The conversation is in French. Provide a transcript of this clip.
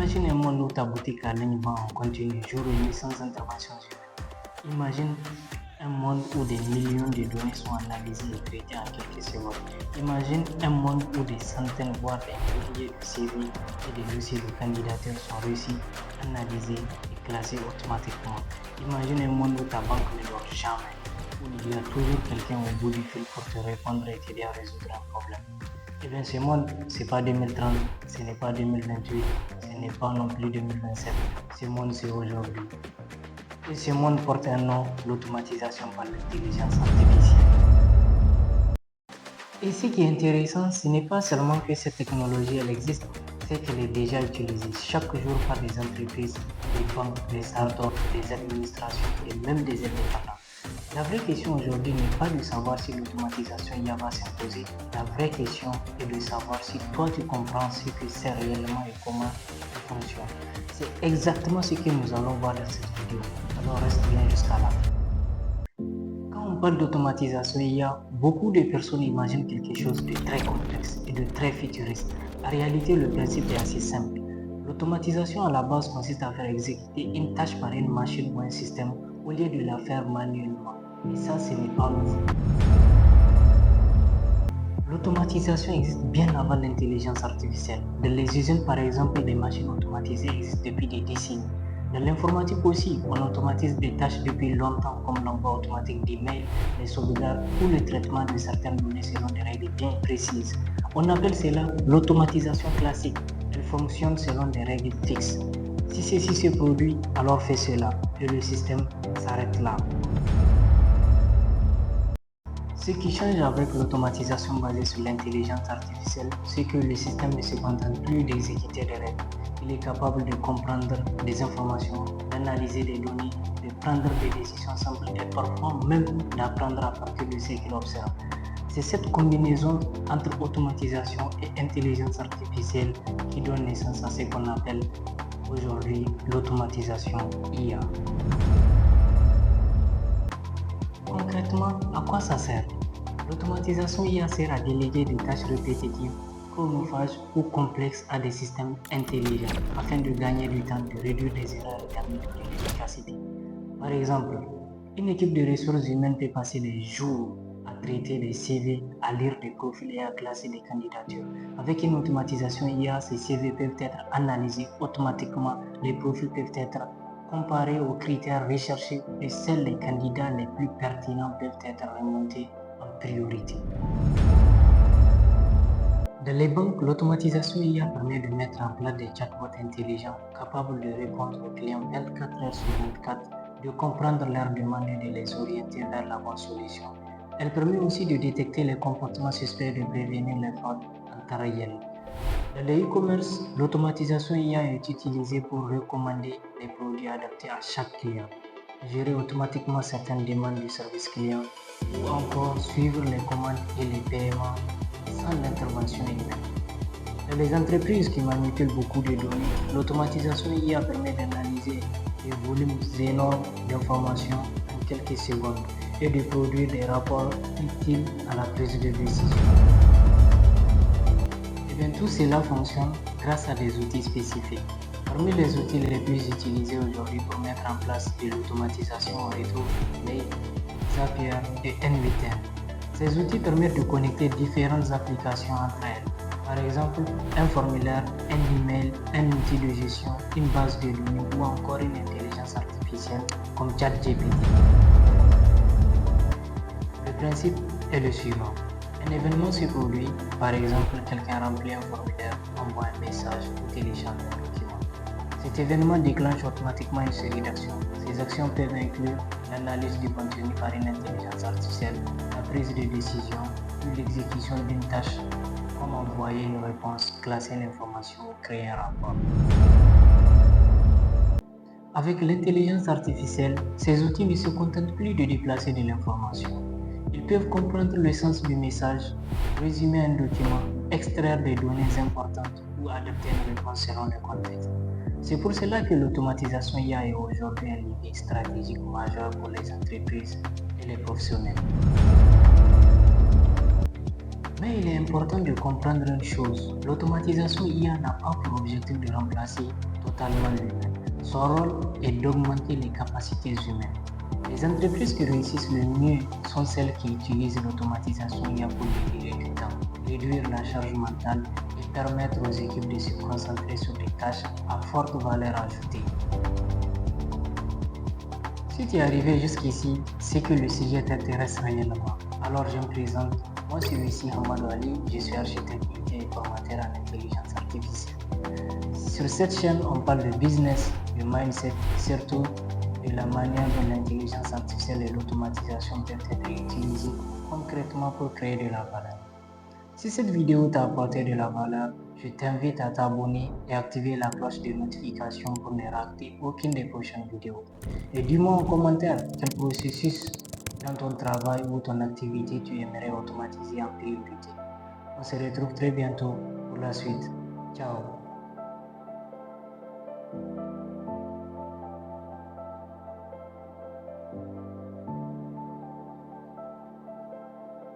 Imagine un monde où ta boutique en ligne va en continu jour et nuit sans intervention humaine. Imagine un monde où des millions de données sont analysées et traitées en quelques secondes. Imagine un monde où des centaines, voire des milliers de CV et des dossiers de candidatures sont réussis, analysés et classés automatiquement. Imagine un monde où ta banque ne dort jamais, où il y a toujours quelqu'un au bout du fil pour te répondre et t'aider à résoudre un problème. Eh bien, ce monde, ce n'est pas 2030, ce n'est pas 2028, ce n'est pas non plus 2027. Ce monde, c'est aujourd'hui. Et ce monde porte un nom, l'automatisation par l'intelligence artificielle. Et ce qui est intéressant, ce n'est pas seulement que cette technologie elle existe, c'est qu'elle est déjà utilisée chaque jour par des entreprises, des banques, des startups, des administrations et même des indépendants. La vraie question aujourd'hui n'est pas de savoir si l'automatisation IA va s'imposer. La vraie question est de savoir si toi tu comprends ce que c'est réellement et comment elle fonctionne. C'est exactement ce que nous allons voir dans cette vidéo. Alors reste bien jusqu'à la fin. Quand on parle d'automatisation IA, beaucoup de personnes imaginent quelque chose de très complexe et de très futuriste. En réalité, le principe est assez simple. L'automatisation à la base consiste à faire exécuter une tâche par une machine ou un système au lieu de la faire manuellement. Et ça, ce n'est pas nouveau. L'automatisation existe bien avant l'intelligence artificielle. Dans les usines, par exemple, des machines automatisées existent depuis des décennies. Dans l'informatique aussi, on automatise des tâches depuis longtemps, comme l'envoi automatique d'emails, les sauvegardes ou le traitement de certaines données selon des règles bien précises. On appelle cela l'automatisation classique. Elle fonctionne selon des règles fixes. Si ceci se produit, alors fais cela, et le système s'arrête là. Ce qui change avec l'automatisation basée sur l'intelligence artificielle, c'est que le système ne se contente plus d'exécuter des règles. Il est capable de comprendre des informations, d'analyser des données, de prendre des décisions simples et parfois même d'apprendre à partir de ce qu'il observe. C'est cette combinaison entre automatisation et intelligence artificielle qui donne naissance à ce qu'on appelle aujourd'hui l'automatisation IA. Concrètement, à quoi ça sert? L'automatisation IA sert à déléguer des tâches répétitives, chronophages ou complexes à des systèmes intelligents afin de gagner du temps, de réduire les erreurs et d'améliorer l'efficacité. Par exemple, une équipe de ressources humaines peut passer des jours à traiter des CV, à lire des profils et à classer des candidatures. Avec une automatisation IA, ces CV peuvent être analysés automatiquement, les profils peuvent être comparés aux critères recherchés et seuls les candidats les plus pertinents peuvent être remontés en priorité. Dans les banques, l'automatisation IA permet de mettre en place des chatbots intelligents capables de répondre aux clients 24 heures sur 24, de comprendre leurs demandes et de les orienter vers la bonne solution. Elle permet aussi de détecter les comportements suspects et de prévenir les fraudes en temps réel. Dans le e-commerce, l'automatisation IA est utilisée pour recommander les produits adaptés à chaque client, gérer automatiquement certaines demandes du service client ou encore suivre les commandes et les paiements sans l'intervention humaine. Dans les entreprises qui manipulent beaucoup de données, l'automatisation IA permet d'analyser des volumes énormes d'informations en quelques secondes et de produire des rapports utiles à la prise de décision. Tout cela fonctionne grâce à des outils spécifiques. Parmi les outils les plus utilisés aujourd'hui pour mettre en place de l'automatisation, on retrouve Blade, Zapier et NVTM. Ces outils permettent de connecter différentes applications entre elles. Par exemple, un formulaire, un email, un outil de gestion, une base de données ou encore une intelligence artificielle comme ChatGPT. Le principe est le suivant. Un événement se produit, par exemple, quelqu'un remplit un formulaire, envoie un message ou télécharge un document. Cet événement déclenche automatiquement une série d'actions. Ces actions peuvent inclure l'analyse du contenu par une intelligence artificielle, la prise de décision ou l'exécution d'une tâche, comme envoyer une réponse, classer l'information ou créer un rapport. Avec l'intelligence artificielle, ces outils ne se contentent plus de déplacer de l'information. Ils peuvent comprendre le sens du message, résumer un document, extraire des données importantes ou adapter une réponse selon le contexte. C'est pour cela que l'automatisation IA est aujourd'hui un levier stratégique majeur pour les entreprises et les professionnels. Mais il est important de comprendre une chose, l'automatisation IA n'a pas pour objectif de remplacer totalement l'humain. Son rôle est d'augmenter les capacités humaines. Les entreprises qui réussissent le mieux sont celles qui utilisent l'automatisation IA pour libérer du temps, réduire la charge mentale et permettre aux équipes de se concentrer sur des tâches à forte valeur ajoutée. Si tu es arrivé jusqu'ici, c'est que le sujet t'intéresse réellement. Alors je me présente, moi celui-ci Hamadou Ali, je suis architecte et formateur en intelligence artificielle. Sur cette chaîne, on parle de business, de mindset et surtout de la manière dont l'intelligence artificielle et l'automatisation peuvent être utilisées concrètement pour créer de la valeur. Si cette vidéo t'a apporté de la valeur, je t'invite à t'abonner et activer la cloche de notification pour ne rater aucune des prochaines vidéos. Et dis-moi en commentaire quel processus dans ton travail ou ton activité tu aimerais automatiser en priorité. On se retrouve très bientôt pour la suite. Ciao.